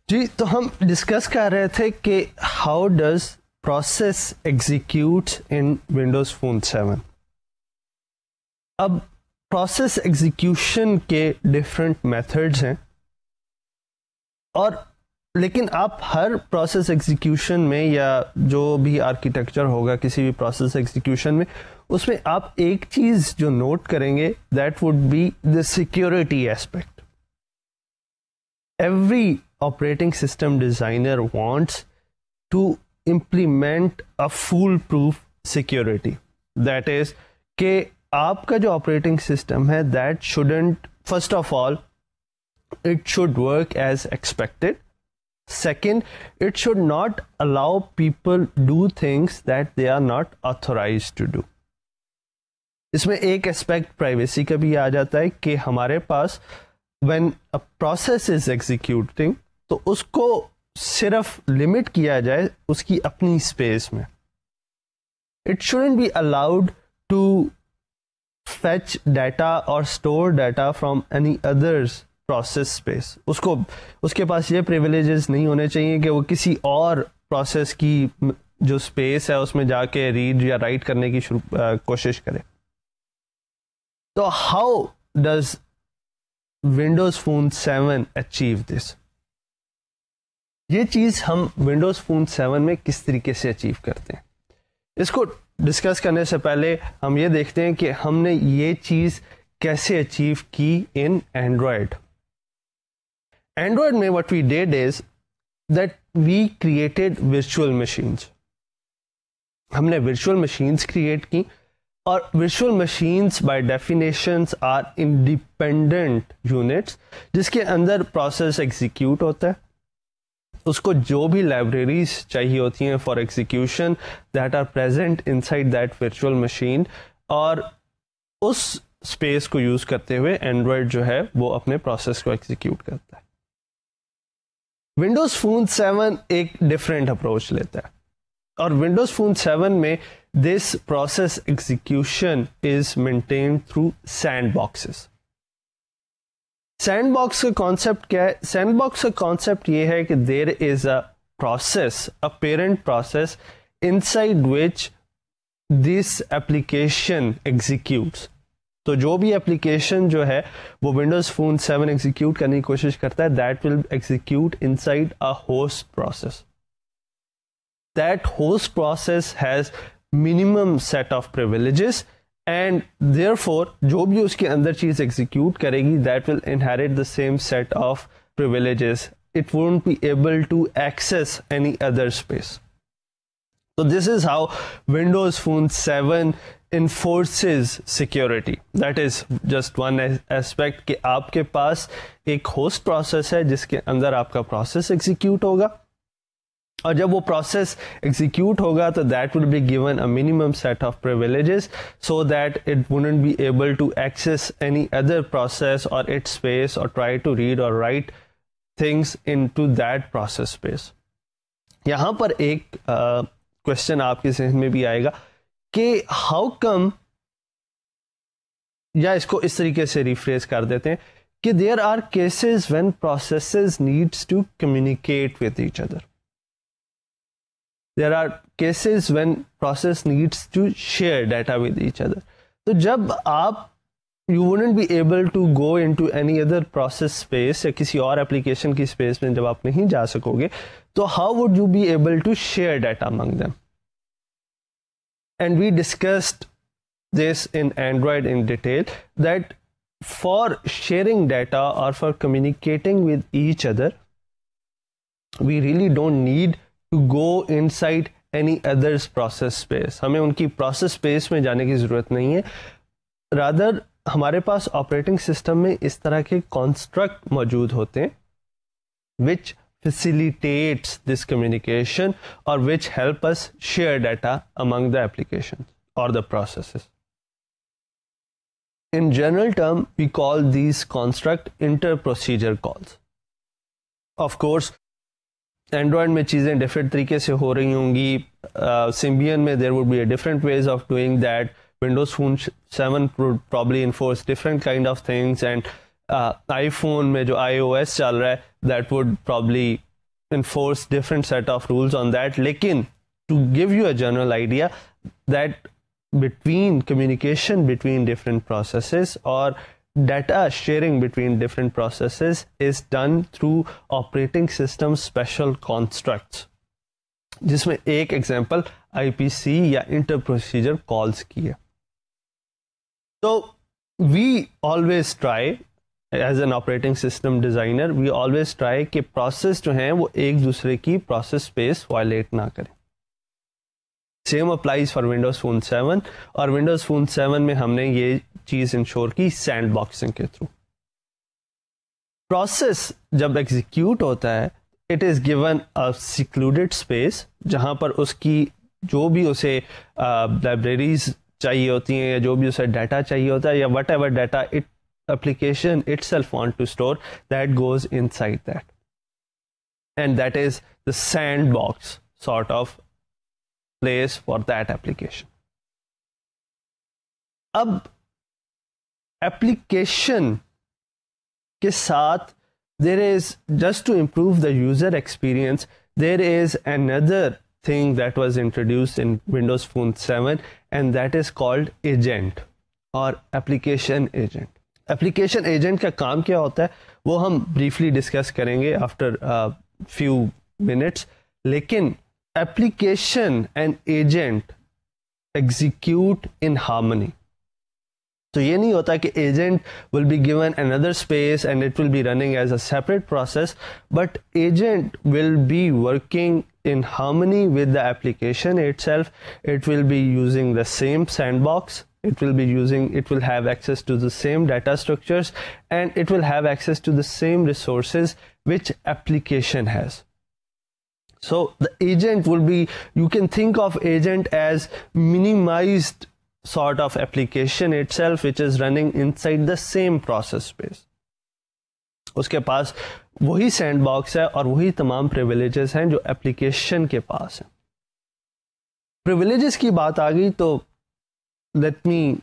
जी, तो हम डिस्कस कर रहे थे कि how does process execute in Windows phone 7। अब प्रोसेस एग्जीक्यूशन के डिफरेंट मेथड्स हैं, और लेकिन आप हर प्रोसेस एग्जीक्यूशन में या जो भी आर्किटेक्चर होगा किसी भी प्रोसेस एग्जीक्यूशन में, उसमें आप एक चीज जो नोट करेंगे that would be the security aspect. Every operating system designer wants to implement a foolproof security. That is कि आपका जो operating system है that shouldn't, first of all, it should work as expected. Second, it should not allow people do things that they are not authorized to do. इसमें एक aspect privacy का भी आ जाता है कि हमारे पास when a process is executing तो उसको सिर्फ लिमिट किया जाए उसकी अपनी स्पेस में। It shouldn't be allowed to fetch data और store data from any others process space. उसको उसके पास ये प्रिविलेजेस नहीं होने चाहिए कि वो किसी और प्रोसेस की जो स्पेस है उसमें जाके रीड या राइट करने की कोशिश करे। तो how does Windows phone 7 achieve this? ये चीज हम विंडोज फोन 7 में किस तरीके से अचीव करते हैं, इसको डिस्कस करने से पहले हम ये देखते हैं कि हमने ये चीज कैसे अचीव की इन एंड्रॉयड। एंड्रॉयड में what we did is that we created virtual machines. हमने वर्चुअल मशीन्स क्रिएट की, और virtual machines by definitions are independent units जिसके अंदर प्रोसेस एग्जीक्यूट होता है। उसको जो भी लाइब्रेरीज चाहिए होती हैं for execution that are present inside that virtual machine, और उस स्पेस को यूज करते हुए एंड्रॉयड जो है वो अपने प्रोसेस को एग्जीक्यूट करता है। विंडोज फोन 7 एक डिफरेंट अप्रोच लेता है, और विंडोज फोन 7 में this process execution is maintained through sandboxes. Sandbox का कॉन्सेप्ट क्या है? सैंडबॉक्स का कॉन्सेप्ट ये है कि there is a process, a parent process inside which this application executes. तो जो भी एप्लीकेशन जो है वो विंडोज फोन 7 एग्जीक्यूट करने की कोशिश करता है, that will execute inside a host process. That host process has minimum set of privileges, and therefore जो भी उसके अंदर चीज एग्जीक्यूट करेगी that will inherit the same set of privileges. It won't be able to access any other space. So this is how Windows Phone 7 enforces security. That is just one aspect कि आपके पास एक host process है जिसके अंदर आपका process execute होगा, और जब वो प्रोसेस एग्जीक्यूट होगा तो that will be given a minimum set of privileges so that it wouldn't be able to access any other process और इट्स स्पेस और ट्राई टू रीड और write things into that process space. यहाँ पर एक question आपके जहन में भी आएगा कि हाउ कम, या इसको इस तरीके से रिफ्रेज कर देते हैं कि there are cases when processes needs to communicate with each other. There are cases when process needs to share data with each other. तो जब आप you wouldn't be able to go into any other process space या किसी और application की space में जब आप नहीं जा सकोगे, तो how would you be able to share data among them? And we discussed this in Android in detail that for sharing data or for communicating with each other, we really don't need to go inside any other's process space. हमें उनकी process space में जाने की जरूरत नहीं है। Rather हमारे पास operating system में इस तरह के construct मौजूद होते हैं which facilitates this communication or which help us share data among the applications or the processes. In general term, we call these construct inter-procedure calls. Of course, Android में चीज़ें different तरीके से हो रही होंगी, सिम्बियन में there would be a different ways of doing that, Windows phone 7 would probably enforce different kind of things, and iPhone में जो iOS चल रहा है that would probably enforce different set of rules on that. लेकिन to give you a general idea that between communication between different processes or data sharing between different processes is done through operating system special constructs, जिसमें एक example IPC या inter procedure calls की है. तो we always try as an operating system designer, we always try कि process जो हैं वो एक दूसरे की प्रोसेस स्पेस वायलेट ना करें. Same applies for Windows phone 7 और विंडोज फोन 7 में हमने ये चीज इंश्योर की सैंड बॉक्सिंग के थ्रू. प्रोसेस जब एग्जीक्यूट होता है it is given a secluded space जहां पर उसकी जो भी उसे लाइब्रेरीज चाहिए होती हैं या जो भी उसे डाटा चाहिए होता है या what ever data it application itself want to store, that goes inside that, and that is the sandbox sort of place for that application. अब application के साथ there is, just to improve the user experience, there is another thing that was introduced in Windows Phone 7 and that is called agent or application agent. Application agent का काम क्या होता है वो हम ब्रीफली डिस्कस करेंगे आफ्टर फ्यू मिनट्स. लेकिन application and agent execute in harmony. तो ये नहीं होता कि agent will be given another space and it will be running as a separate process, but agent will be working in harmony with the application itself. It will be using the same sandbox, it will have access to the same data structures, and it will have access to the same resources which application has. So the agent will be, you can think of agent as minimized sort of application itself which is running inside the same process space. उसके पास वही sandbox है और वही तमाम privileges हैं जो application के पास हैं. प्रिविलेजेस की बात आ गई तो लेट मी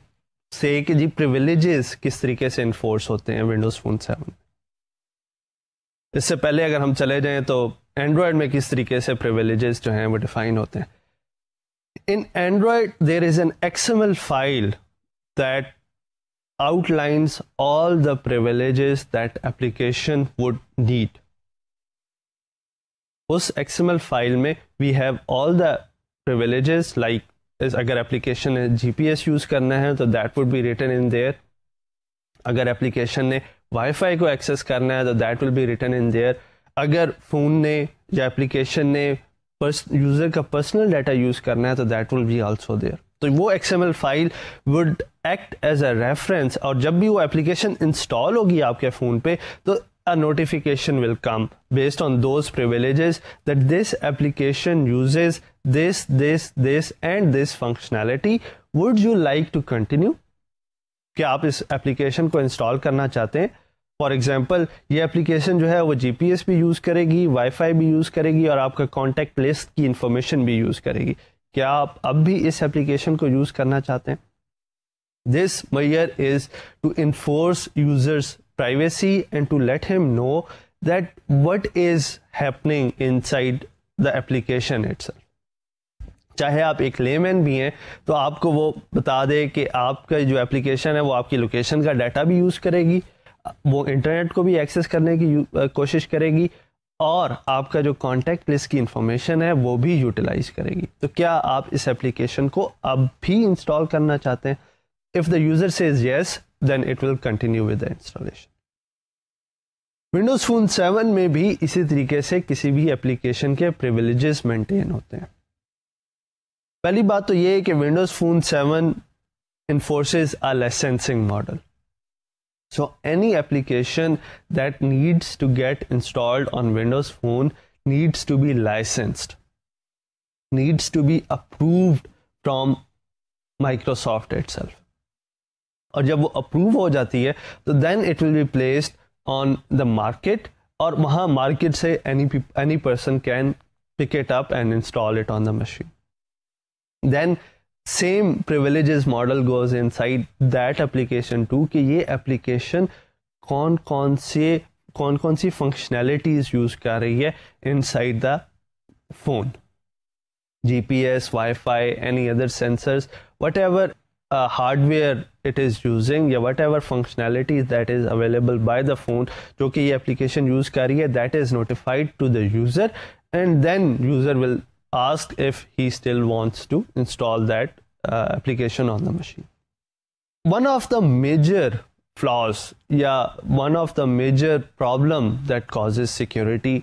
से कि जी प्रिविलेजेस किस तरीके से इन्फोर्स होते हैं विंडोज फोन 7. इससे पहले अगर हम चले जाएं तो एंड्रॉयड में किस तरीके से प्रिविलेजेस जो हैं वो डिफाइन होते हैं. In Android there is an XML file that outlines all the privileges that application would need. उस XML फाइल में we have all the privileges like अगर एप्लीकेशन ने GPS यूज करना है तो that would be written in there. अगर application ने wifi को एक्सेस करना है तो that will be written in there. अगर फोन ने या एप्लीकेशन ने यूजर का पर्सनल डाटा यूज करना है तो that will be also there. तो वो XML file would act as a reference और जब भी वो एप्लीकेशन इंस्टॉल होगी आपके फ़ोन पे तो a notification will come based on those privileges that this application uses this and this functionality. Would you like to continue? क्या आप इस एप्लीकेशन को इंस्टॉल करना चाहते हैं? फॉर एग्जाम्पल ये एप्लीकेशन जो है वो GPS भी यूज़ करेगी, वाईफाई भी यूज़ करेगी और आपका कॉन्टैक्ट लिस्ट की इंफॉर्मेशन भी यूज़ करेगी. क्या आप अब भी इस एप्लीकेशन को यूज़ करना चाहते हैं? This measure is to enforce users' privacy and to let him know that what is happening inside the application itself. चाहे आप एक लेमैन भी हैं तो आपको वो बता दे कि आपका जो एप्लीकेशन है वो आपकी लोकेशन का डाटा भी यूज़ करेगी, वो इंटरनेट को भी एक्सेस करने की कोशिश करेगी और आपका जो कॉन्टैक्ट लिस्ट की इंफॉर्मेशन है वो भी यूटिलाइज करेगी. तो क्या आप इस एप्लीकेशन को अब भी इंस्टॉल करना चाहते हैं? If the user says yes, then it will continue with the installation. Windows Phone 7 में भी इसी तरीके से किसी भी एप्लीकेशन के privileges मेंटेन होते हैं. पहली बात तो ये है कि Windows Phone 7 enforces a licensing model. So any application that needs to get installed on Windows Phone needs to be licensed, needs to be approved from Microsoft itself. और जब वो अप्रूव हो जाती है तो then it will be placed on the market और वहाँ market से any person can pick it up and install it on the machine. Then same privileges model goes inside that application too कि ये application कौन कौन से कौन कौन सी फंक्शनैलिटीज यूज कर रही है inside the phone, GPS, Wi-Fi, any other sensors, whatever hardware it is using या whatever functionalities that is available by the phone जो कि ये application use कर रही है, that is notified to the user, and then user will ask if he still wants to install that application on the machine. One of the major flaws या one of the major problem that causes security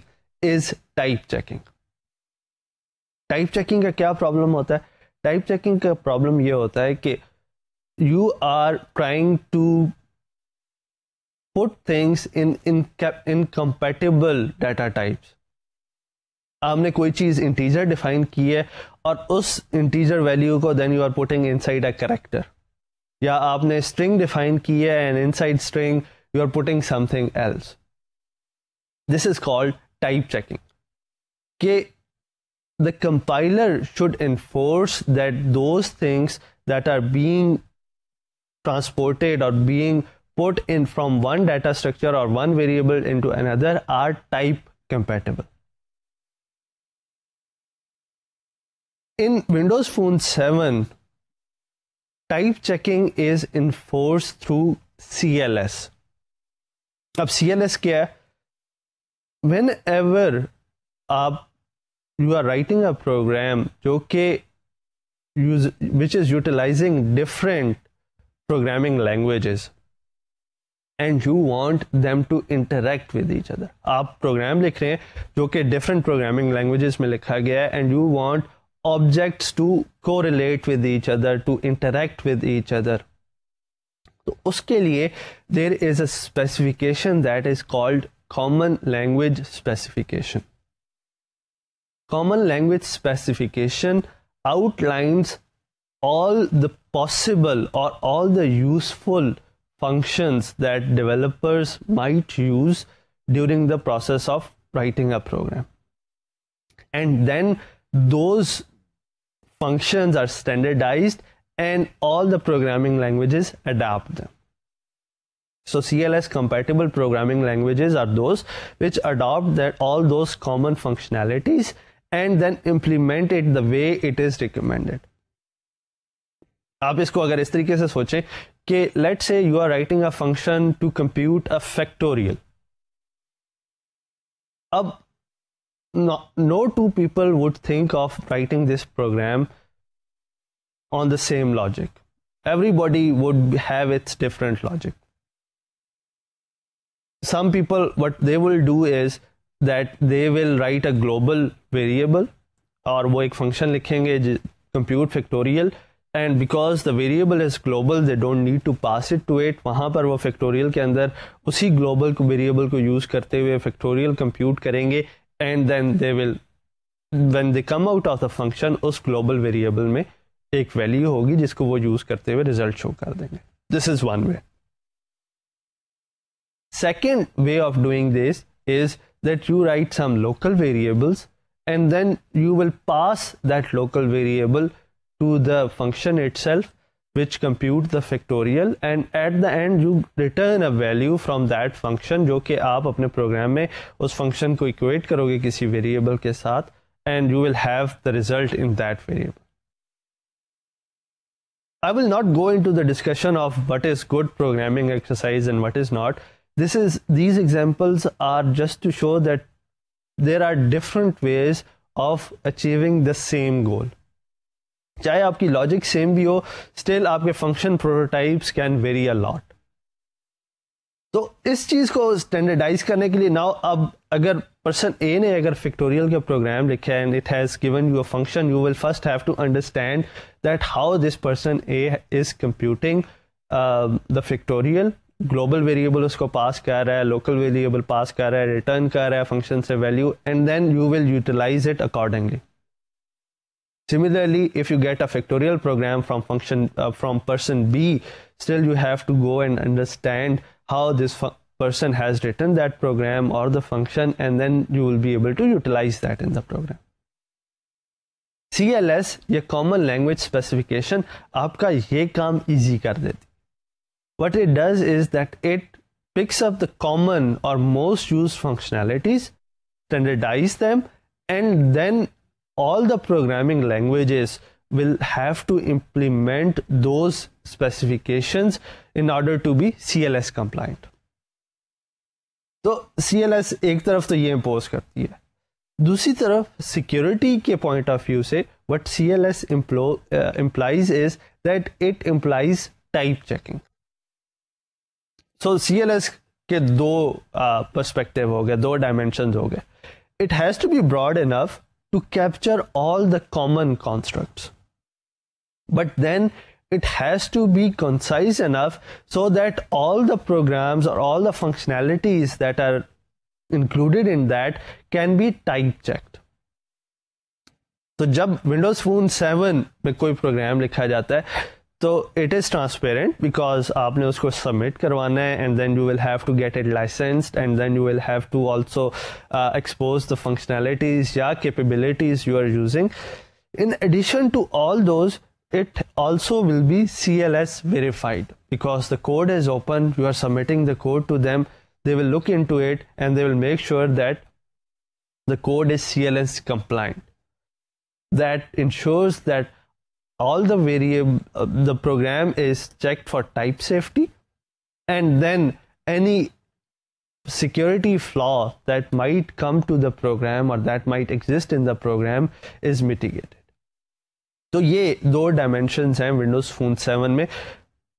is type checking. Type checking का क्या problem होता है? Type checking का problem ये होता है कि you are trying to put things in incompatible data types. आपने कोई चीज इंटीजर डिफाइन की है और उस इंटीजर वैल्यू को then you are putting inside a character, या आपने स्ट्रिंग डिफाइन की है and inside string you are putting something else. This is called type checking. कि the compiler should enforce that those things that are being transported or being put in from one data structure or one variable into another are type compatible. In Windows Phone 7, type checking is enforced through CLS. अब CLS क्या है? Whenever आप you are writing a program जो कि which is utilizing different programming languages and you want them to interact with each other. आप programme लिख रहे हैं जो कि different programming languages में लिखा गया है and you want objects to correlate with each other, to interact with each other. तो उसके लिए there is a specification that is called Common Language Specification. Common Language Specification outlines all the possible or all the useful functions that developers might use during the process of writing a program. And then those functions are standardized and all the programming languages adapt them. So CLS compatible programming languages are those which adopt that all those common functionalities and then implement it the way it is recommended. आप इसको अगर इस तरीके से सोचें कि let's say you are writing a function to compute a factorial. अब no two people would think of writing this program on the same logic. Everybody would have its different logic. Some people, what they will do is that they will write a global variable और वो एक function लिखेंगे compute factorial, and because the variable is global they don't need to pass it to it. वहाँ पर वो factorial के अंदर उसी global variable को use करते हुए factorial compute करेंगे and then they will, when they come out of the function, उस global variable में एक value होगी जिसको वो use करते हुए result show कर देंगे. This is one way. Second way of doing this is that you write some local variables and then you will pass that local variable to the function itself which compute the factorial, and at the end you return a value from that function जो कि आप अपने programme में उस function को equate करोगे किसी variable के साथ and you will have the result in that variable. I will not go into the discussion of what is good programming exercise and what is not. These examples are just to show that there are different ways of achieving the same goal. चाहे आपकी logic same भी हो, still आपके function prototypes can very a lot. तो इस चीज को standardise करने के लिए नाउ अब अगर पर्सन ए ने अगर फैक्टोरियल के प्रोग्राम लिखा है and it has given you a function, you will first have to understand that how this person A is computing the factorial. Global variable उसको पास कर रहा है, लोकल वेरिएबल पास कर रहा है, रिटर्न कर रहा है फंक्शन से value, and then you will utilize it accordingly. Similarly, if you get a factorial program from person B, still you have to go and understand how this person has written that program or the function, and then you will be able to utilize that in the program. CLS या Common Language Specification आपका ये काम easy कर देती. What it does is that it picks up the common or most used functionalities, standardize them, and then all the programming languages will have to implement those specifications in order to be CLS compliant. तो CLS एक तरफ तो ये impose करती है, दूसरी तरफ security के पॉइंट ऑफ व्यू से what CLS implies is that it implies type checking. So CLS के दो पर्सपेक्टिव हो गए, दो डायमेंशंस हो गए. It has to be broad enough to capture all the common constructs, but then it has to be concise enough so that all the programs or all the functionalities that are included in that can be type checked. तो जब Windows Phone 7 में कोई programme लिखा जाता है तो it is transparent because आपने उसको submit करवाना है and then you will have to get it licensed and then you will have to also expose the functionalities या capabilities you are using. In addition to all those, it also will be CLS verified because the code is open, you are submitting the code to them, they will look into it and they will make sure that the code is CLS compliant. That ensures that all the the program is checked for type safety, and then any security flaw that might come to the program or that might exist in the program is mitigated. तो ये दो dimensions हैं Windows phone 7 में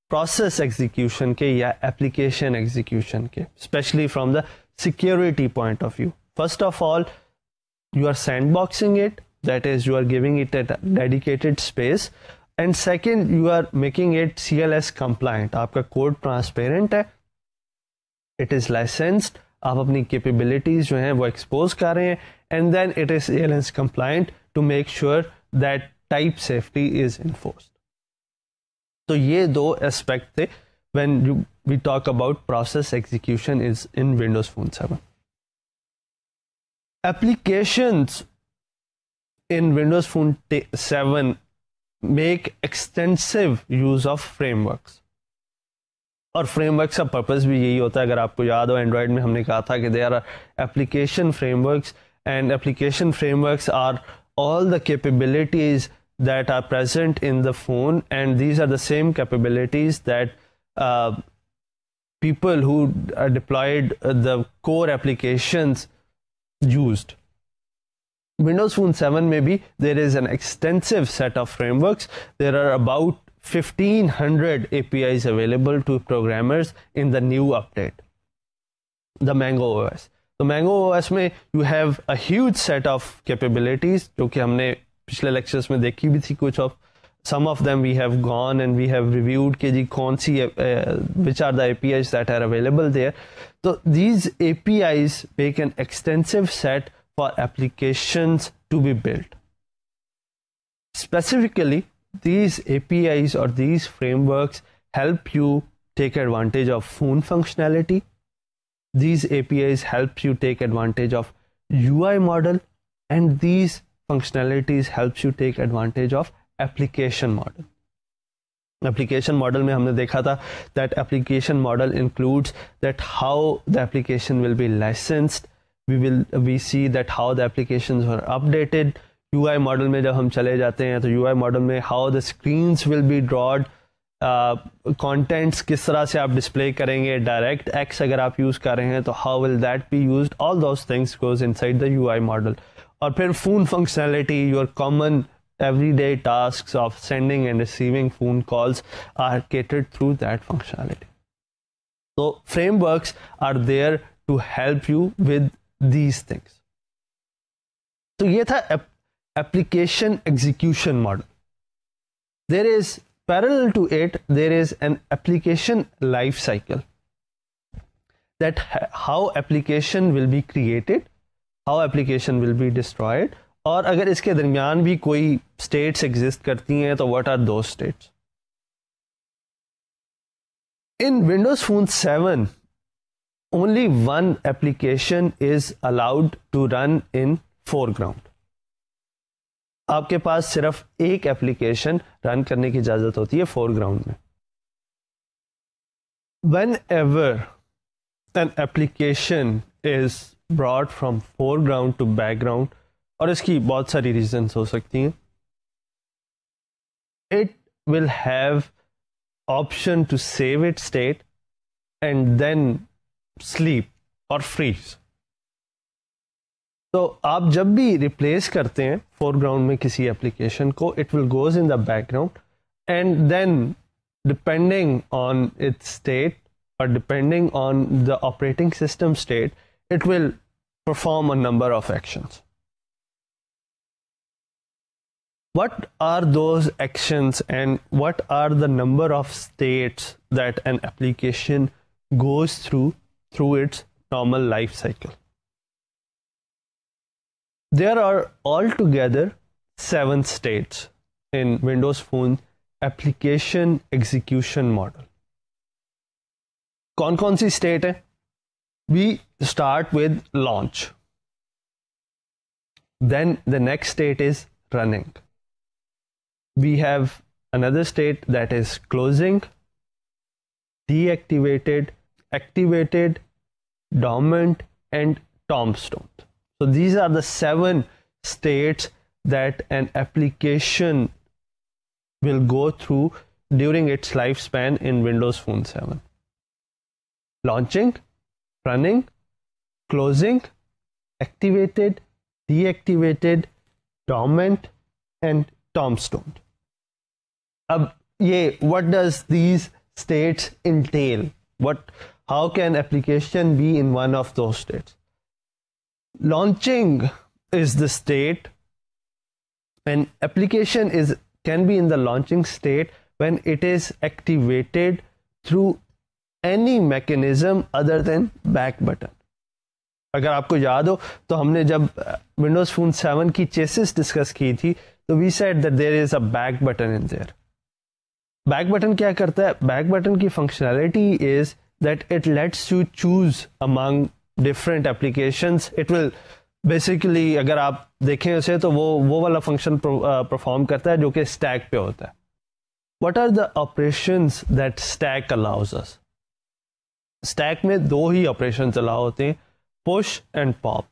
process execution के या application execution के, specially from the security point of view. First of all, you are sandboxing it, that is you are giving it a dedicated space, and second you are making it CLS compliant. आपका code transparent है, it is licensed, आप अपनी capabilities जो हैं वो expose कर रहे हैं, and then it is CLS compliant to make sure that type safety is enforced. तो ये दो aspect थे when we talk about process execution is in Windows Phone 7. Applications in Windows Phone 7 make extensive use of frameworks. और frameworks का purpose भी यही होता है. अगर आपको याद हो, Android में हमने कहा था कि there are application frameworks, and application frameworks are all the capabilities that are present in the phone, and these are the same capabilities that people who deployed the core applications used. Windows Phone 7 में भी there is an extensive set of frameworks. There are about 1500 APIs available to programmers in the new update, the Mango OS. तो Mango OS में you have a huge set of capabilities जो कि हमने पिछले lectures में देखी भी थी. कुछ of some of them we have gone and we have reviewed कि जी कौन सी which are the APIs that are available there. So these APIs make an extensive set for applications to be built. Specifically, these APIs or these frameworks help you take advantage of phone functionality. These APIs help you take advantage of UI model, and these functionalities helps you take advantage of application model. Application model में हमने देखा था that application model includes that how the application will be licensed. We see that how the applications are updated. UI model में जब हम चले जाते हैं तो UI model में how the screens will be drawn, contents किस तरह से आप display करेंगे, DirectX अगर आप use कर रहे हैं तो how will that be used, all those things goes inside the UI model. और फिर phone functionality, your common everyday tasks of sending and receiving phone calls are catered through that functionality. So frameworks are there to help you with these things. तो ये था application execution model. There is parallel to it, there is an application life cycle, that how application will be created, how application will be destroyed, और अगर इसके दरमियान भी कोई states exist करती हैं तो what are those states. In Windows Phone 7, only one application is allowed to run in foreground. आपके पास सिर्फ एक एप्लीकेशन रन करने की इजाजत होती है फोरग्राउंड में. Whenever an application is brought from foreground to background, और इसकी बहुत सारी reasons हो सकती हैं. It will have option to save its state and then sleep or freeze. तो आप जब भी रिप्लेस करते हैं फोरग्राउंड में किसी एप्लीकेशन को, it will goes in the background and then depending on its state or depending on the operating system state, it will perform a number of actions. What are those actions and what are the number of states that an application goes through its normal life cycle? There are altogether 7 states in Windows Phone application execution model. कौन कौन सी state है? We start with launch. Then the next state is running. We have another state that is closing, deactivated, activated, dormant, and tombstone. So these are the 7 states that an application will go through during its lifespan in Windows Phone 7. Launching, running, closing, activated, deactivated, dormant, and tombstone. अब ये what does these states entail? How can application be in one of those states? Launching is the state, and application can be in the launching state when it is activated through any mechanism other than back button. अगर आपको याद हो तो हमने जब Windows Phone 7 की chassis discuss की थी तो we said that there is a back button in there. Back button क्या करता है? Back button की functionality is that it lets you choose among different applications. It will basically, अगर आप देखें उसे तो वो वाला फंक्शन परफॉर्म करता है जो कि स्टैक पे होता है. What are the operations that stack allows us? Stack में 2 ही ऑपरेशन अलाउ होते हैं, push and pop.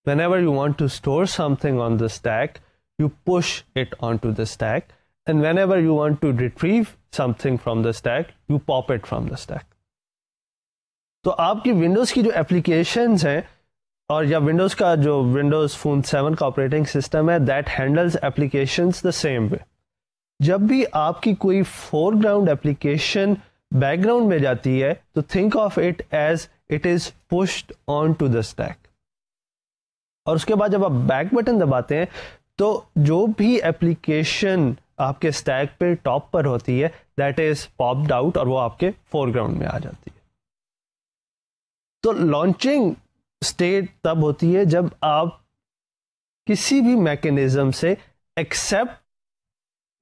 Whenever you want to store something on the stack, you push it onto the stack, and whenever you want to retrieve something from the stack, you pop it from the stack. तो आपकी Windows की जो applications हैं और या Windows का जो Windows phone 7 का ऑपरेटिंग सिस्टम है, that handles applications the same way. जब भी आपकी कोई फोरग्राउंड एप्लीकेशन बैकग्राउंड में जाती है तो think of it as it is pushed on to the stack. और उसके बाद जब आप बैक बटन दबाते हैं तो जो भी एप्लीकेशन आपके स्टैक पे टॉप पर होती है दैट इज पॉप्ड आउट और वो आपके फोरग्राउंड में आ जाती है. तो लॉन्चिंग स्टेट तब होती है जब आप किसी भी मैकेनिज्म से एक्सेप्ट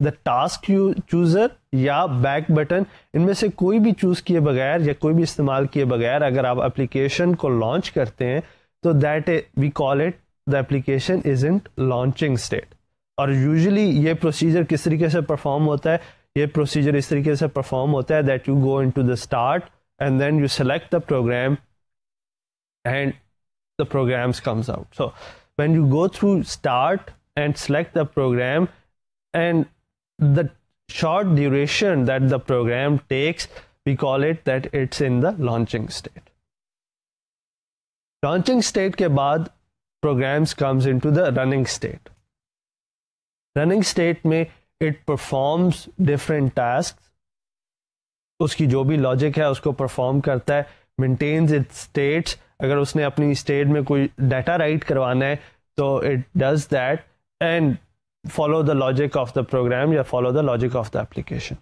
द टास्क चूजर या बैक बटन, इनमें से कोई भी चूज किए बगैर या कोई भी इस्तेमाल किए बगैर अगर आप एप्लीकेशन को लॉन्च करते हैं तो that we call it the application is in launching state. और यूजुअली ये प्रोसीजर किस तरीके से परफॉर्म होता है? ये प्रोसीजर इस तरीके से परफॉर्म होता है that you go into the start and then you select the program and the programs comes out. So when you go through start and select the program and the short duration that the program takes, we call it that it's in the launching state. Launching state के बाद programs comes into the running state. Running state में it performs different tasks. उसकी जो भी logic है उसको perform करता है, maintains its states. अगर उसने अपनी state में कोई data write करवाना है तो it does that and follow the logic of the program या follow the logic of the application.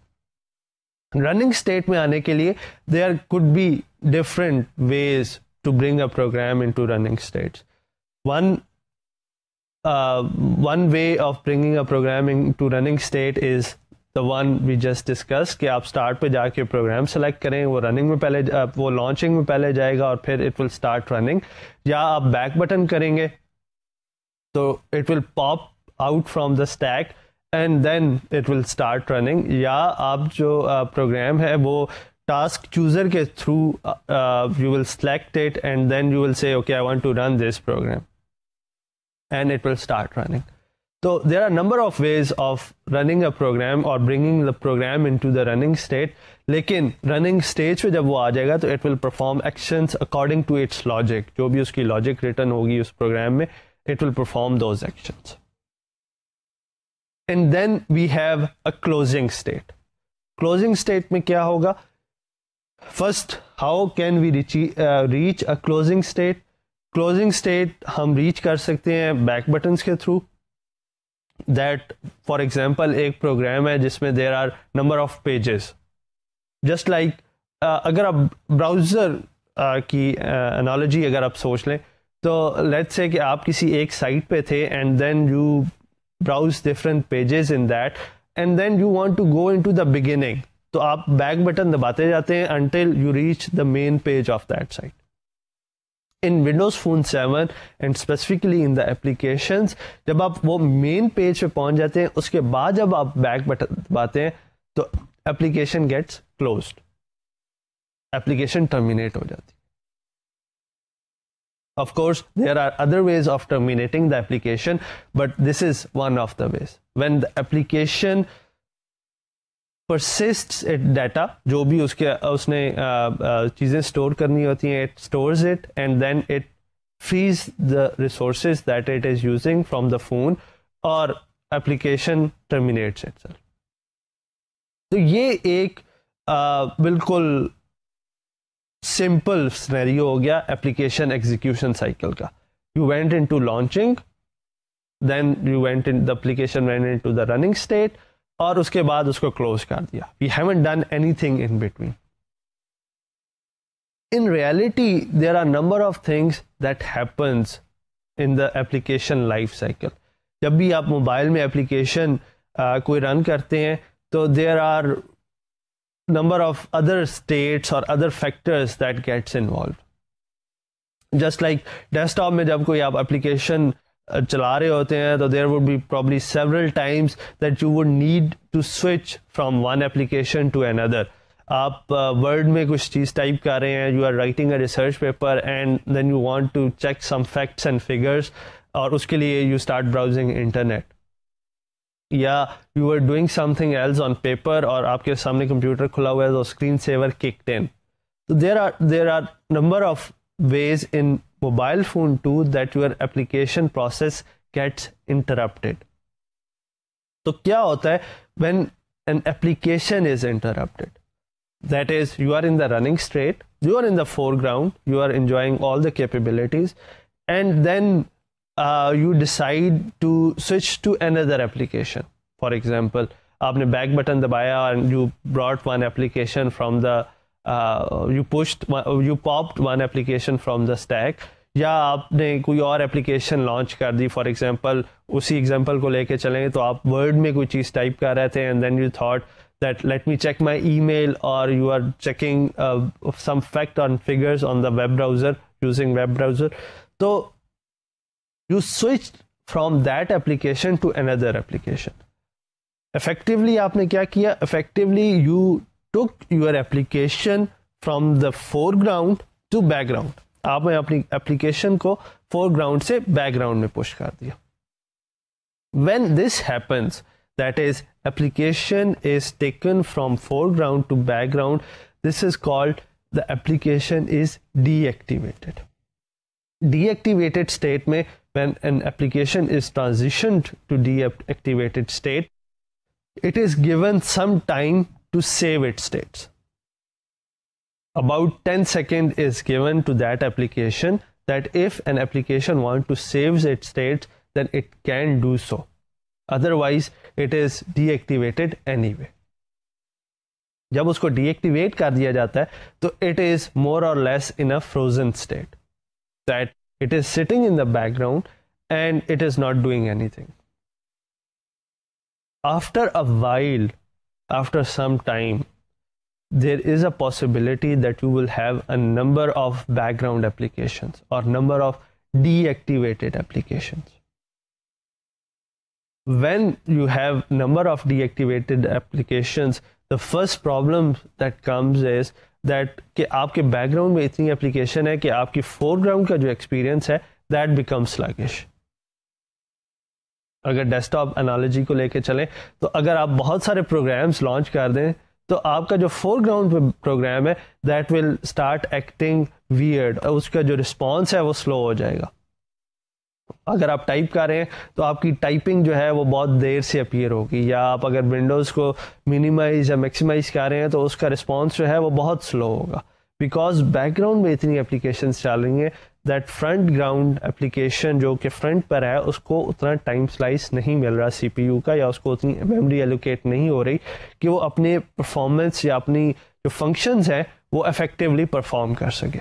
Running state में आने के लिए there could be different ways to bring a program into running states. One way of bringing a program into running state is the one we just discussed कि आप start पे जाके program select करें, वो running में पहले वो launching में पहले जाएगा और फिर it will start running. या आप back button करेंगे तो it will pop out from the stack and then it will start running. या आप जो प्रोग्राम है वो task chooser के through you will select it and then you will say okay I want to run this program and it will start running. So there are a number of ways of running a program or bringing the program into the running state. लेकिन running stage पे जब वो आ जाएगा तो it will perform actions according to its logic. जो भी उसकी logic written होगी उस program में, it will perform those actions. And then we have a closing state. Closing state में क्या होगा? First, how can we reach a closing state? Closing state हम reach कर सकते हैं back buttons के through. That, for example, एक program है जिसमें there are number of pages. Just like अगर आप browser की analogy अगर आप सोच लें तो let's say कि आप किसी एक site पे थे and then you browse different pages in that and then you want to go into the beginning. तो आप back button दबाते जाते हैं until you reach the main page of that site. In Windows Phone 7 and specifically in the applications, जब आप वो main page पे पहुंच जाते हैं उसके बाद जब आप back button दबाते हैं तो application gets closed. Application terminate हो जाती है. Of course, there are other ways of terminating the application, but this is one of the ways. When the application persists its data, जो भी उसने चीज़ें store करनी होती हैं, it stores it and then it frees the resources that it is using from the phone or application terminates itself. तो ये एक बिल्कुल simple scenario हो गया application execution cycle का. You went into launching, then the application went into the running state, और उसके बाद उसको close कर दिया. We haven't done anything in between. In reality, there are a number of things that happens in the application life cycle. जब भी आप mobile में application कोई run करते हैं तो there are number of other states or other factors that gets involved. Just like desktop में जब कोई आप application चला रहे होते हैं तो there would be probably several times that you would need to switch from one application to another. आप Word में कुछ चीज़ टाइप कर रहे हैं, you are writing a research paper and then you want to check some facts and figures और उसके लिए you start browsing internet. या you were doing something else on paper और आपके सामने कंप्यूटर खुला हुआ है तो screen saver kicked in. So there are number of ways in mobile phone too that your application process gets interrupted. तो क्या होता है when an application is interrupted? That is, you are in the running state, you are in the foreground, you are enjoying all the capabilities, and then you decide to switch to another application. For example, आपने back button दबाया and you brought one application from the you popped one application from the stack, या आपने कोई और application launch कर दी. For example, उसी example को लेके चलेंगे तो आप Word में कोई चीज़ type कर रहे थे and then you thought that let me check my email, or you are checking some fact on figures on the web browser using web browser. So you switched from that application to another application. Effectively आपने क्या किया? Effectively you took your application from the foreground to background. आपने अपनी application को foreground से background में push कर दिया. When this happens, that is, application is taken from foreground to background, this is called the application is deactivated. Deactivated state में when an application is transitioned to deactivated state, it is given some time to save its states. About 10 seconds is given to that application, that if an application wants to save its states, then it can do so. Otherwise, it is deactivated anyway. जब उसको deactivate कर दिया जाता है, तो it is more or less in a frozen state. That it is sitting in the background and it is not doing anything. After a while, after some time, there is a possibility that you will have a number of background applications or number of deactivated applications. When you have number of deactivated applications, the first problem that comes is that कि आपके background में इतनी application है कि आपकी foreground का जो experience है दैट बिकम्स स्लगिश. अगर डेस्कटॉप एनालॉजी को लेके चलें तो अगर आप बहुत सारे प्रोग्राम्स लॉन्च कर दें तो आपका जो फोरग्राउंड प्रोग्राम है that will start acting weird, उसका जो रिस्पॉन्स है वो स्लो हो जाएगा. अगर आप टाइप कर रहे हैं तो आपकी टाइपिंग जो है वो बहुत देर से अपीयर होगी, या आप अगर विंडोज़ को मिनिमाइज या मैक्सिमाइज कर रहे हैं तो उसका रिस्पॉन्स जो है वो बहुत स्लो होगा, बिकॉज बैकग्राउंड में इतनी एप्लीकेशंस चल रही हैं दैट फ्रंट ग्राउंड एप्लीकेशन जो कि फ्रंट पर है उसको उतना टाइम स्लाइस नहीं मिल रहा CPU का, या उसको उतनी मेमोरी एलोकेट नहीं हो रही कि वो अपने परफॉर्मेंस या अपनी जो फंक्शंस हैं वो इफेक्टिवली परफॉर्म कर सके.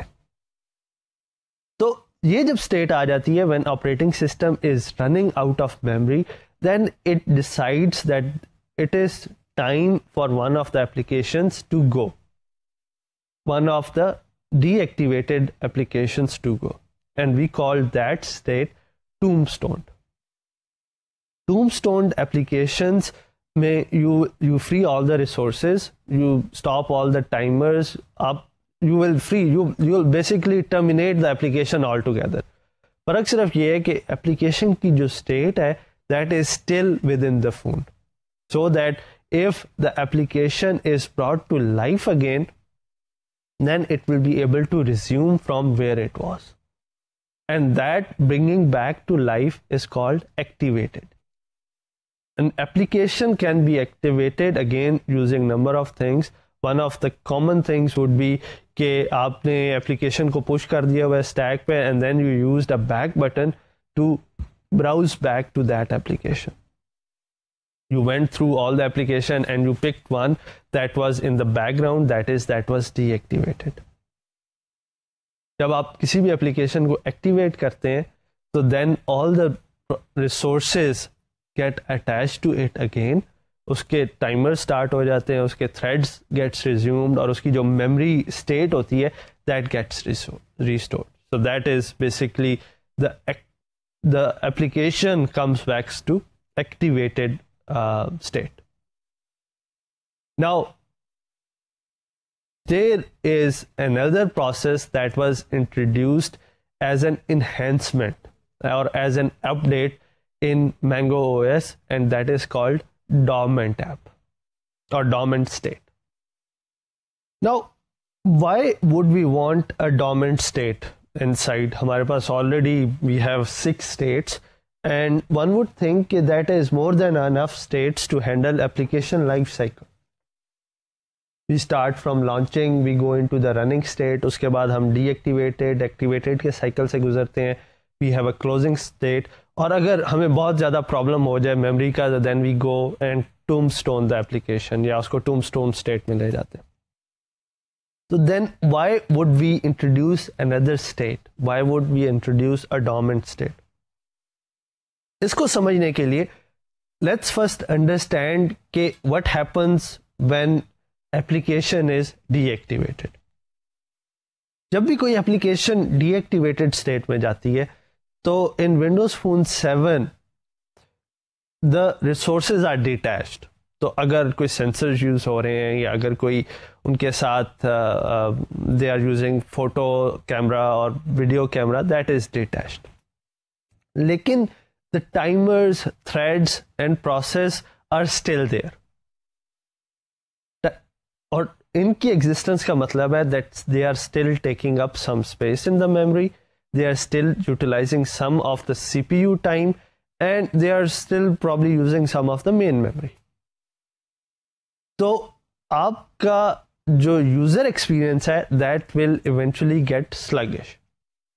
तो ये जब स्टेट आ जाती है when operating system is running out of memory, then it decides that it is time for one of the applications to go, one of the deactivated applications to go, and we call that state tombstone. Tombstone applications may you free all the resources, you stop all the timers up, you will basically terminate the application altogether. फर्क सिर्फ ये है कि application की जो state है that is still within the phone, so that if the application is brought to life again, then it will be able to resume from where it was, and that bringing back to life is called activated. An application can be activated again using number of things. One of the common things would be कि आपने application को push कर दिया हुआ stack पे, and then you used a back button to browse back to that application. You went through all the application and you picked one that was in the background, that was deactivated. जब आप किसी भी application को activate करते हैं तो then all the resources get attached to it again. उसके timer start हो जाते हैं, उसके थ्रेड्स गेट्स रिज्यूम्ड, और उसकी जो मेमोरी स्टेट होती है that gets restored. So that is basically the application comes back to activated state. Now, there is another process that was introduced as an enhancement or as an update in Mango OS, and that is called dormant app or dormant state. Now, why would we want a dormant state inside? हमारे पास already we have 6 states, and one would think that is more than enough states to handle application life cycle. We start from launching, we go into the running state, उसके बाद हम deactivated, activated के cycle से गुजरते हैं, we have a closing state, और अगर हमें बहुत ज़्यादा प्रॉब्लम हो जाए मेमोरी का, then we go and tombstone the application, या उसको tombstone state में ले जाते हैं. So then why would we introduce another state? Why would we introduce a dormant state? इसको समझने के लिए let's first understand कि what happens when application is deactivated. जब भी कोई एप्लीकेशन deactivated state में जाती है तो in Windows Phone 7 the resources are detached. तो अगर कोई सेंसर्स यूज हो रहे हैं, या अगर कोई उनके साथ they are using photo camera और video camera, that is detached. लेकिन the timers, threads and process are still there. और इनकी existence का मतलब है that they are still taking up some space in the memory, they are still utilizing some of the CPU time, and they are still probably using some of the main memory. तो आपका जो user experience है that will eventually get sluggish.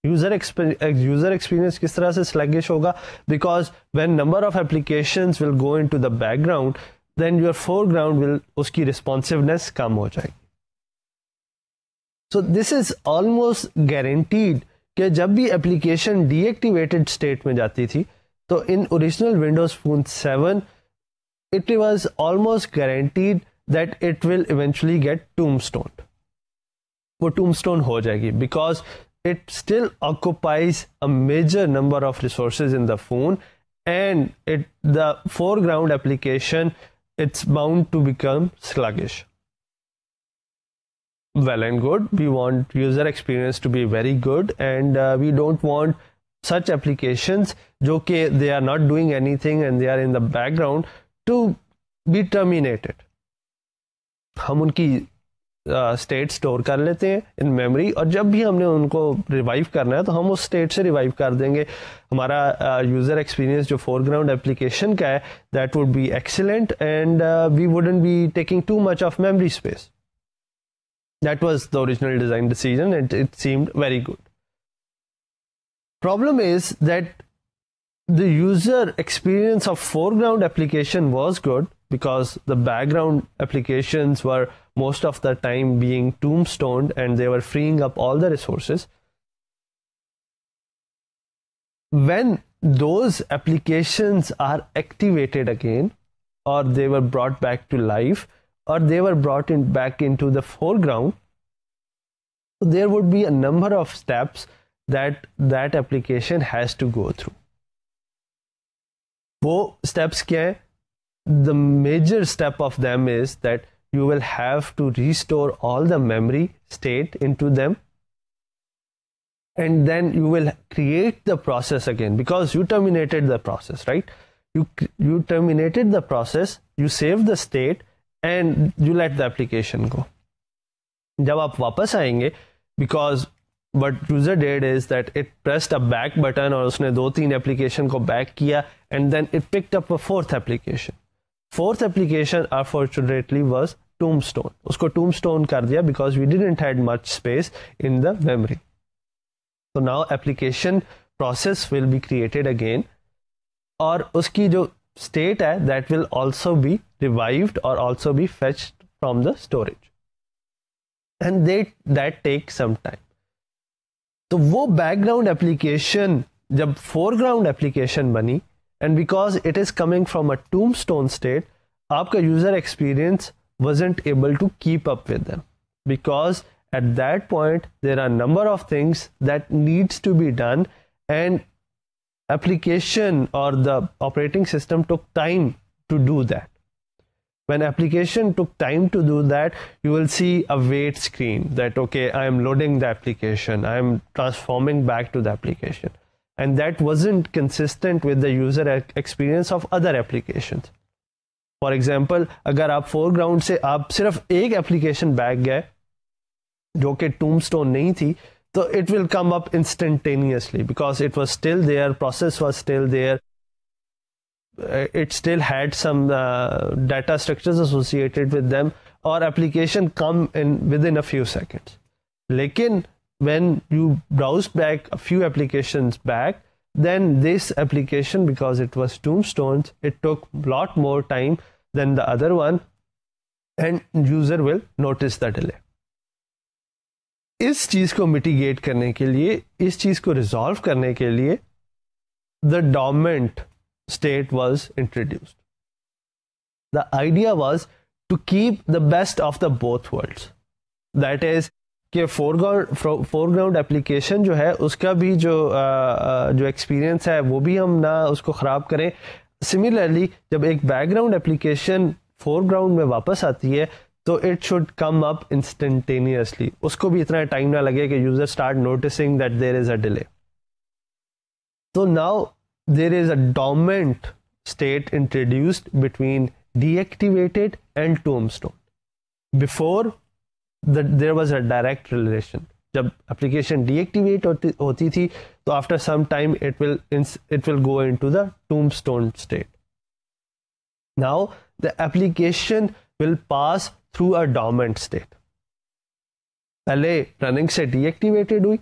User experience किस तरह से sluggish होगा? Because when number of applications will go into the background, then your foreground will उसकी responsiveness कम हो जाएगी. So this is almost guaranteed कि जब भी application deactivated state में जाती थी तो in original Windows Phone 7 it was almost guaranteed that it will eventually get tombstoned. वो tombstone हो जाएगी because it still occupies a major number of resources in the phone, and the foreground application it's bound to become sluggish. Well and good, we want user experience to be very good, and we don't want such applications जो कि they are not doing anything and they are in the background to be terminated. हम उनकी state store कर लेते हैं in memory, और जब भी हमने उनको रिवाइव करना है तो हम उस स्टेट से रिवाइव कर देंगे. हमारा यूज़र एक्सपीरियंस जो फोरग्राउंड एप्लीकेशन का है that would be excellent, and we wouldn't be taking too much of memory space. That was the original design decision, and it seemed very good. Problem is that the user experience of foreground application was good because the background applications were most of the time being tombstoned and they were freeing up all the resources. When those applications are activated again, or they were brought back to life, or they were brought back into the foreground, so there would be a number of steps that application has to go through. वो steps क्या है? The major step of them is that you will have to restore all the memory state into them, and then you will create the process again because you terminated the process, right? You terminated the process, you save the state, and you let the application go. जब आप वापस आएंगे, because what user did is that it pressed a back button और उसने 2-3 application को back किया, and then it picked up a fourth application. Fourth application unfortunately was tombstone. उसको tombstone कर दिया because we didn't had much space in the memory. So now application process will be created again, और उसकी जो state है that will also be revived or also be fetched from the storage, and that takes some time. तो वो background application जब foreground application बनी, and because it is coming from a tombstone state, आपका user experience wasn't able to keep up with them, because at that point there are a number of things that needs to be done, and application or the operating system took time to do that. When application took time to do that, you will see a wait screen that, okay, I am loading the application, I am transforming back to the application, and that wasn't consistent with the user experience of other applications. For example, अगर आप foreground से आप सिर्फ एक application back गए जो कि tombstone नहीं थी, so it will come up instantaneously because it was still there, process was still there, it still had some data structures associated with them, or application come in within a few seconds. लेकिन when you browsed back a few applications back, then this application, because it was tombstones, it took a lot more time than the other one, and user will notice the delay. इस चीज को mitigate करने के लिए, इस चीज को resolve करने के लिए, the dormant state was introduced. The idea was to keep the best of the both worlds. That is कि foreground application जो है उसका भी जो experience है वो भी हम ना उसको ख़राब करें. Similarly, जब एक background application foreground में वापस आती है तो it should come up instantaneously. उसको भी इतना टाइम ना लगे कि user start noticing that there is a delay. So now there is a dormant state introduced between deactivated and tombstone. Before there was a direct relation. जब application deactivate होती थी तो after some time it will go into the tombstone state. Now the application will pass through a dormant state. पहले running से deactivated हुई.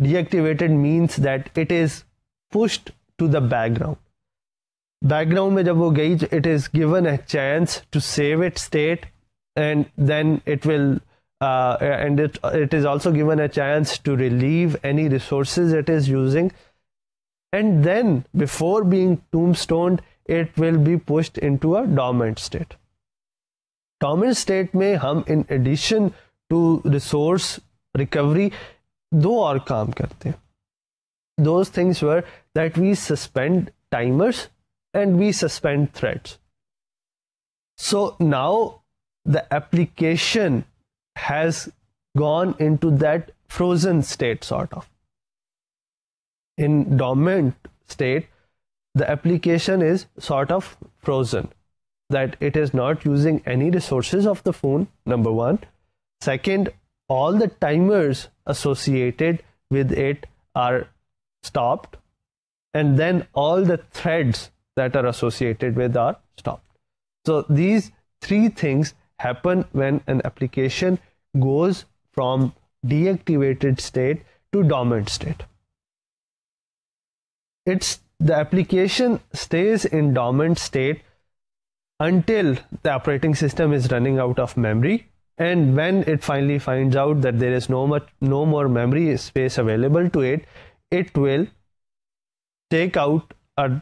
Deactivated means that it is pushed to the background. Background में जब वो गई, it is given a chance to save its state, and then it will and it is also given a chance to relieve any resources it is using, and then before being tombstoned it will be pushed into a dormant state. Dormant state में हम in addition to resource recovery दो और काम करते हैं. Those things were that we suspend timers and we suspend threads. So now the application has gone into that frozen state, sort of. In dormant state, the application is sort of frozen, that it is not using any resources of the phone, number one. Second, all the timers associated with it are stopped, and then all the threads that are associated with are stopped. So these three things happen when an application goes from deactivated state to dormant state. The application stays in dormant state until the operating system is running out of memory, and when it finally finds out that there is no more memory space available to it, it will take out a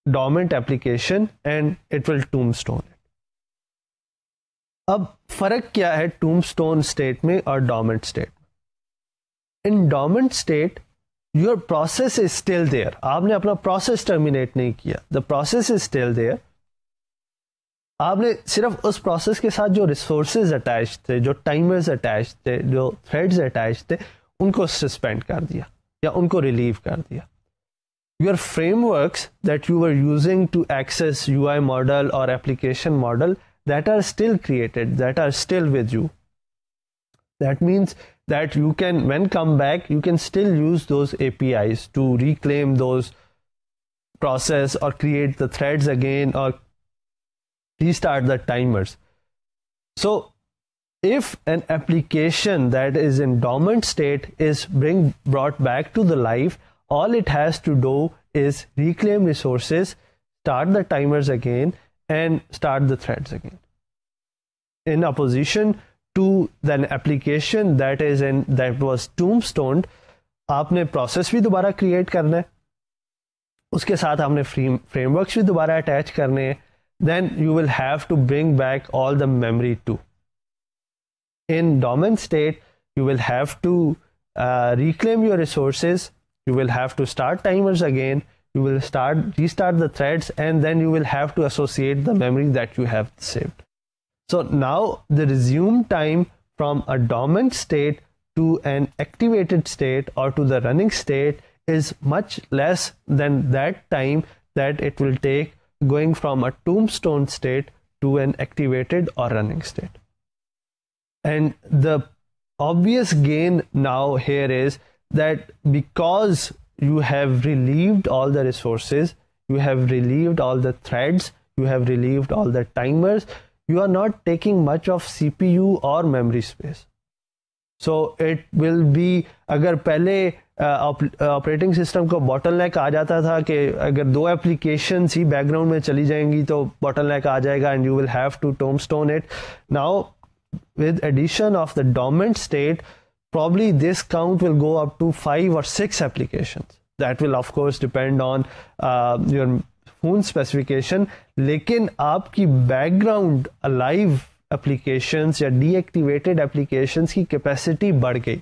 dormant application and it will tombstone it. अब फर्क क्या है tombstone state में और dormant state? In dormant state, your process is still there. आपने अपना process terminate नहीं किया. The process is still there. आपने सिर्फ उस प्रोसेस के साथ जो रिसोर्सेज अटैच थे, जो टाइमर्स अटैच थे, जो थ्रेड्स अटैच थे, उनको सस्पेंड कर दिया या उनको रिलीव कर दिया. Your frameworks that you were using to access UI model or application model, that are still created, that are still with you. That means that you can, when come back, you can still use those APIs to reclaim those process or create the threads again or restart the timers. So if an application that is in dormant state is brought back to the life, all it has to do is reclaim resources, start the timers again, and start the threads again. In opposition to the application that was tombstoned, आपने process भी दोबारा create करना है, उसके साथ आपने frameworks भी दोबारा attach करने हैं, then you will have to bring back all the memory too. In dormant state, you will have to reclaim your resources, you will have to start timers again, you will restart the threads, and then you will have to associate the memory that you have saved. So now the resume time from a dormant state to an activated state or to the running state is much less than that time that it will take going from a tombstone state to an activated or running state. And the obvious gain now here is that because you have relieved all the resources, you have relieved all the threads, you have relieved all the timers, you are not taking much of CPU or memory space. So it will be, अगर पहले operating system को bottleneck आ जाता था कि अगर दो applications ही background में चली जाएंगी तो बॉटलनेक आ जाएगा and you will have to tombstone it. Now with addition of the dormant state, probably this count will go up to 5 or 6 applications. That will of course depend on your phone specification. लेकिन आपकी background alive applications या deactivated applications की capacity बढ़ गई.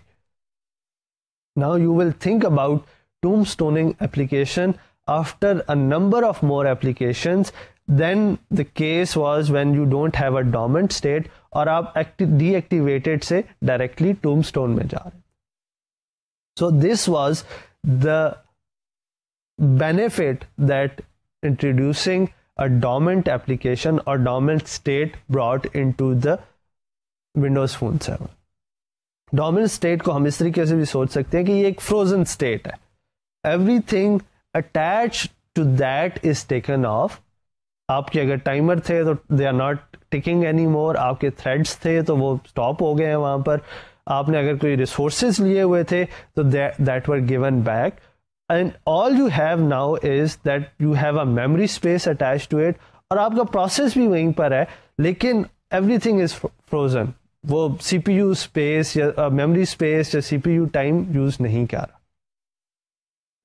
Now you will think about tombstoning application after a number of more applications than the case was when you don't have a dormant state और आप deactivated से directly tombstone में जा रहे. So this was the benefit that introducing a dormant application or dormant state brought into the Windows Phone 7. Dormant state को हम इस तरीके से भी सोच सकते हैं कि ये एक frozen state है. Everything attached to that is taken off. आपके अगर टाइमर थे तो they are not ticking anymore. आपके threads थे तो वो stop हो गए हैं वहाँ पर. आपने अगर कोई resources लिए हुए थे तो that were given back. And all you have now is that you have a memory space attached to it और आपका process भी वहीं पर है, लेकिन everything is frozen. वो CPU space या memory space या CPU time use नहीं कर रहा.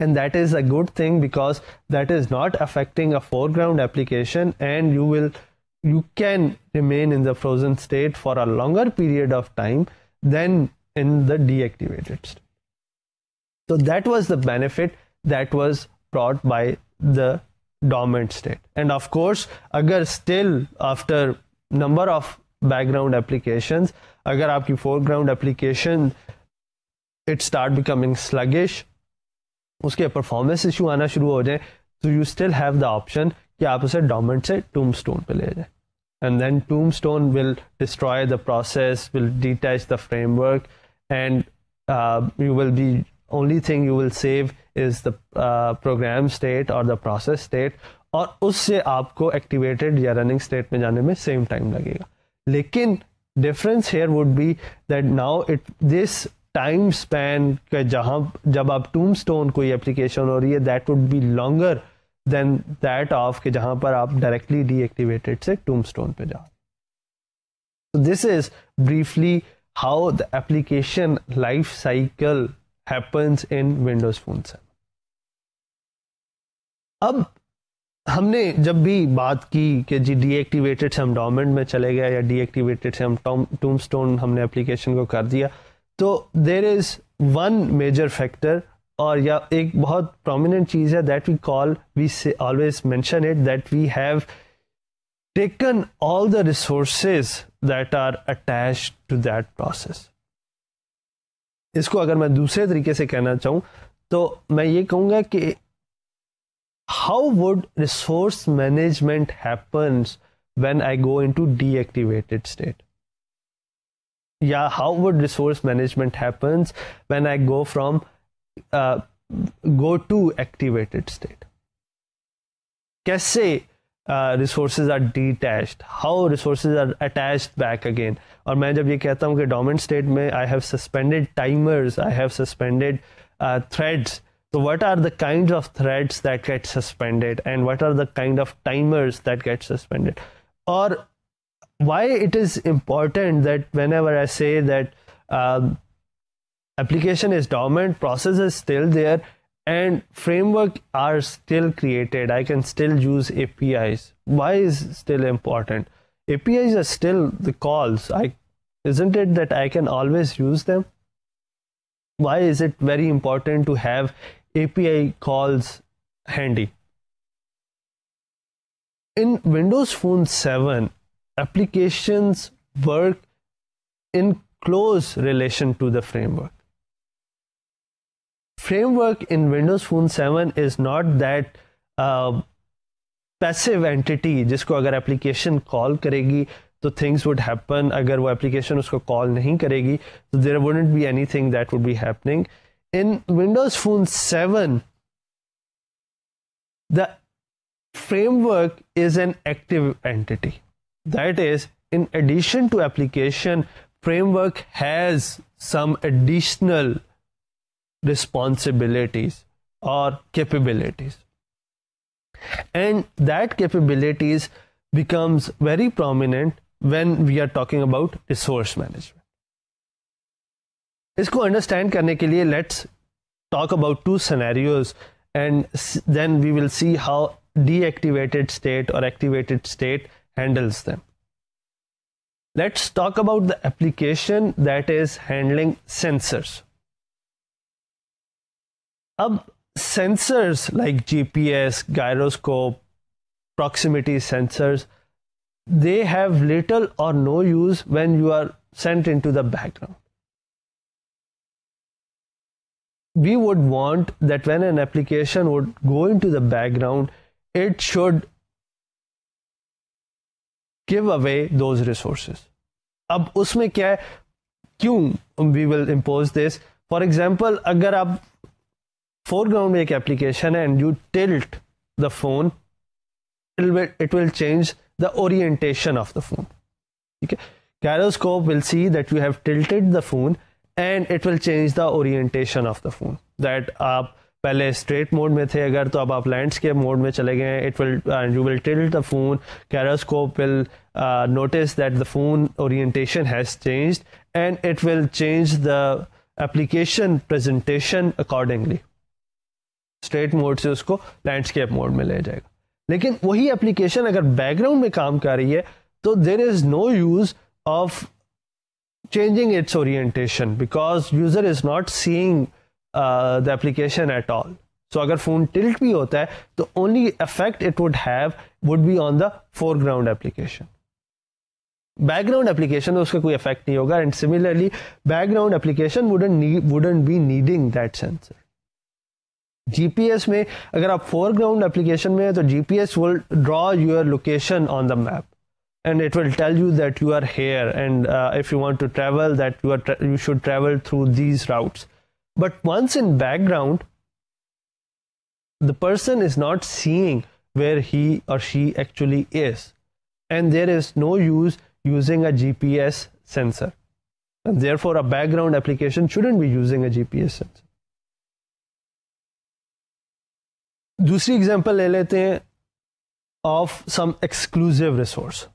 And that is a good thing because that is not affecting a foreground application and you can remain in the frozen state for a longer period of time than in the deactivated state. So that was the benefit that was brought by the dormant state. And of course, अगर still after number of background applications, अगर आपकी foreground application it start becoming sluggish, उसके performance issue आना शुरू हो जाए, तो you still have the option कि आप उसे dormant से tombstone पे ले जाए. And then tombstone will destroy the process, will detach the framework, and you will be only thing you will save is the program state or the process state, और उससे आपको activated या running state में जाने में same time लगेगा. लेकिन difference here would be that now this time span का जब आप tombstone कोई application हो रही है, that would be longer than that of कि जहां पर आप directly deactivated से tombstone पे जाओ. So this is briefly how the application life cycle happens in Windows Phone 7. अब हमने जब भी बात की कि जी deactivated से हम dormant में चले गए या deactivated से हम tombstone हमने application को कर दिया, तो there is one major factor और या एक बहुत prominent चीज़ है that we always mention it, that we have taken all the resources that are attached to that process. इसको अगर मैं दूसरे तरीके से कहना चाहूँ तो मैं ये कहूँगा कि how would resource management happens when I go into deactivated state? Yeah, how would resource management happens when I go to activated state? कैसे resources are detached, how resources are attached back again. और मैं जब ये कहता हूँ कि dormant state में I have suspended timers, I have suspended threads. So what are the kinds of threads that get suspended and what are the kind of timers that get suspended? Or why it is important that whenever I say that application is dormant, process is still there, and framework are still created, I can still use APIs. Why is still important? APIs are still the calls. Isn't it that I can always use them? Why is it very important to have API calls handy? In Windows Phone 7, applications work in close relation to the framework. Framework in Windows Phone 7 is not that passive entity जिसको अगर application call करेगी तो things would happen. अगर वो application उसको call नहीं करेगी तो there wouldn't be anything that would be happening. In Windows Phone 7, the framework is an active entity. That is, in addition to application, framework has some additional responsibilities or capabilities, and that capabilities becomes very prominent when we are talking about resource management. इसको understand करने के लिए let's talk about two scenarios and then we will see how deactivated state or activated state handles them. Let's talk about the application that is handling sensors. अब sensors like GPS, gyroscope, proximity sensors, they have little or no use when you are sent into the background. We would want that when an application would go into the background, it should give away those resources. अब उसमें क्या है, क्यों we will impose this? For example, अगर आप foreground में एक application है and you tilt the phone, it will change the orientation of the phone. Okay? Gyroscope will see that you have tilted the phone and it will change the orientation of the phone. That आप पहले straight mode में थे अगर तो अब आप landscape mode में चले गए, it will you will tilt the phone. Gyroscope will notice that the phone orientation has changed and it will change the application presentation accordingly. Straight mode से उसको landscape mode में ले जाएगा. लेकिन वही application अगर background में काम कर रही है तो there is no use of changing its orientation because user is not seeing the application at all. So अगर phone tilt भी होता है तो only effect it would have would be on the foreground application. Background application में उसका कोई effect नहीं होगा, and similarly background application wouldn't be needing that sensor. GPS में अगर आप foreground application में है तो GPS will draw your location on the map and it will tell you that you are here, and if you want to travel that you should travel through these routes. But once in background, the person is not seeing where he or she actually is, and there is no use using a GPS sensor, and therefore a background application shouldn't be using a GPS sensor. दूसरी example ले लेते हैं of some exclusive resource.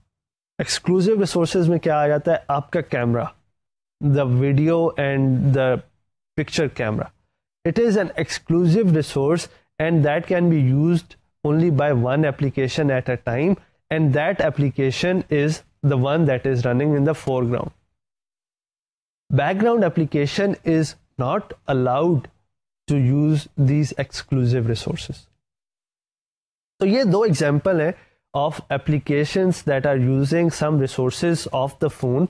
Exclusive resources में क्या आ जाता है? आपका camera, the video and the picture camera. It is an exclusive resource and that can be used only by one application at a time, and that application is the one that is running in the foreground. Background application is not allowed to use these exclusive resources. So ये दो example हैं of applications that are using some resources of the phone,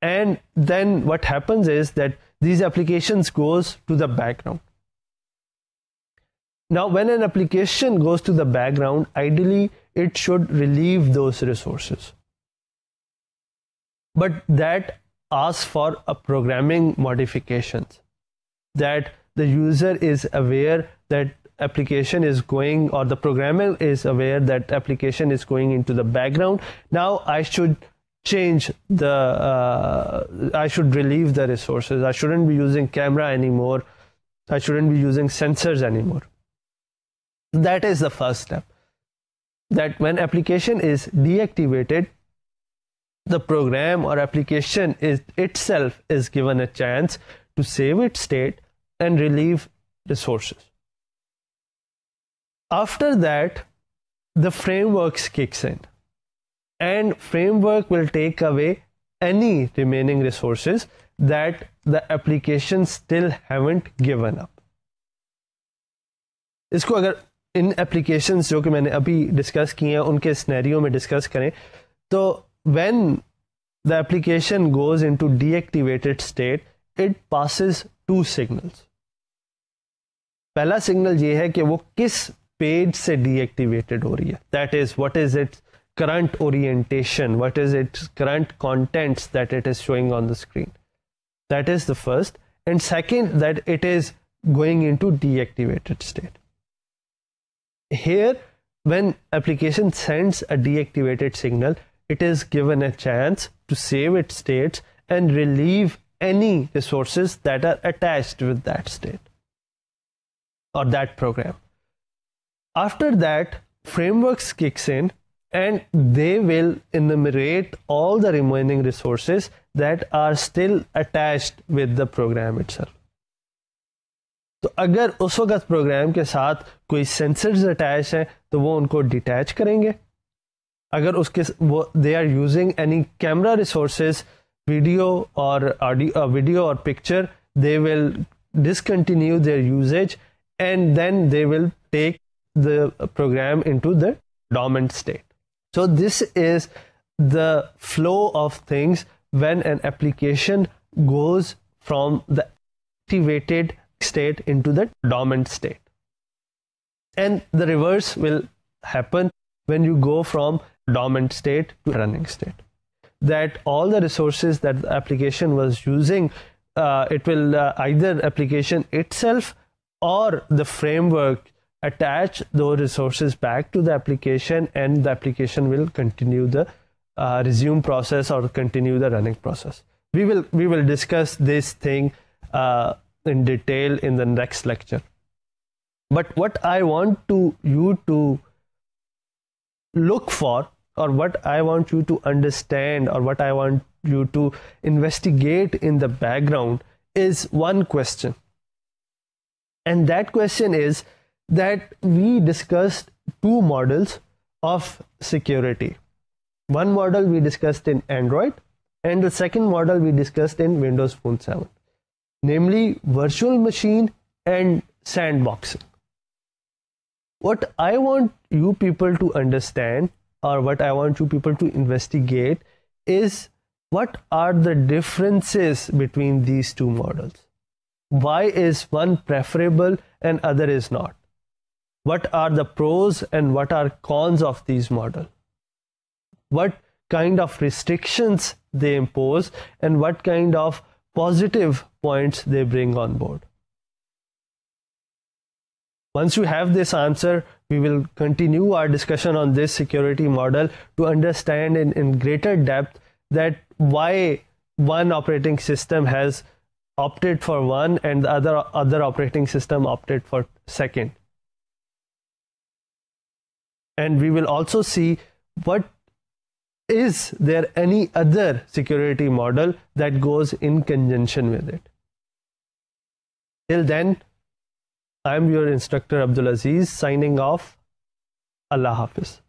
and then what happens is that these applications goes to the background. Now when an application goes to the background, ideally it should relieve those resources, but that asks for a programming modifications, that the user is aware that application is going, or the programmer is aware that application is going into the background. Now I should change the I should relieve the resources. I shouldn't be using camera anymore. I shouldn't be using sensors anymore. That is the first step, that when application is deactivated, the program or application itself is given a chance to save its state and relieve resources. After that, the framework kicks in, and framework will take away any remaining resources that the application still haven't given up. इसको अगर इन applications जो कि मैंने अभी discuss किए हैं उनके scenario में डिस्कस करें तो when the application goes into deactivated state, it passes two signals. पहला सिग्नल ये है कि वो किस पेज से डीएक्टिवेटेड हो रही है, that is what is its current orientation, what is its current contents that it is showing on the screen. That is the first. And second, that it is going into deactivated state. Here, when application sends a deactivated signal, it is given a chance to save its states and relieve any resources that are attached with that state or that program. After that, frameworks kicks in and they will enumerate all the remaining resources that are still attached with the program itself. तो अगर उस वक्त programme के साथ कोई sensors attach हैं तो वो उनको डिटैच करेंगे. अगर उसके वो they are using any camera resources, video और ऑडियो, वीडियो और picture, they will discontinue their usage and then they will take the program into the dormant state. So this is the flow of things when an application goes from the activated state into the dormant state. And the reverse will happen when you go from dormant state to running state. That all the resources that the application was using, it will either application itself or the framework attach those resources back to the application, and the application will continue the resume process or continue the running process. We will discuss this thing in detail in the next lecture. But what I want you to look for, or what I want you to understand, or what I want you to investigate in the background is one question. And that question is that we discussed two models of security. One model we discussed in Android, and the second model we discussed in Windows Phone 7, namely virtual machine and sandboxing. What I want you people to understand, or what I want you people to investigate, is what are the differences between these two models? Why is one preferable and other is not? What are the pros and what are cons of these models? What kind of restrictions they impose and what kind of positive points they bring on board? Once you have this answer, we will continue our discussion on this security model to understand in greater depth that why one operating system has opted for one and the other operating system opted for second. And we will also see what is there any other security model that goes in conjunction with it. Till then, I'm your instructor Abdul Aziz signing off. Allah Hafiz.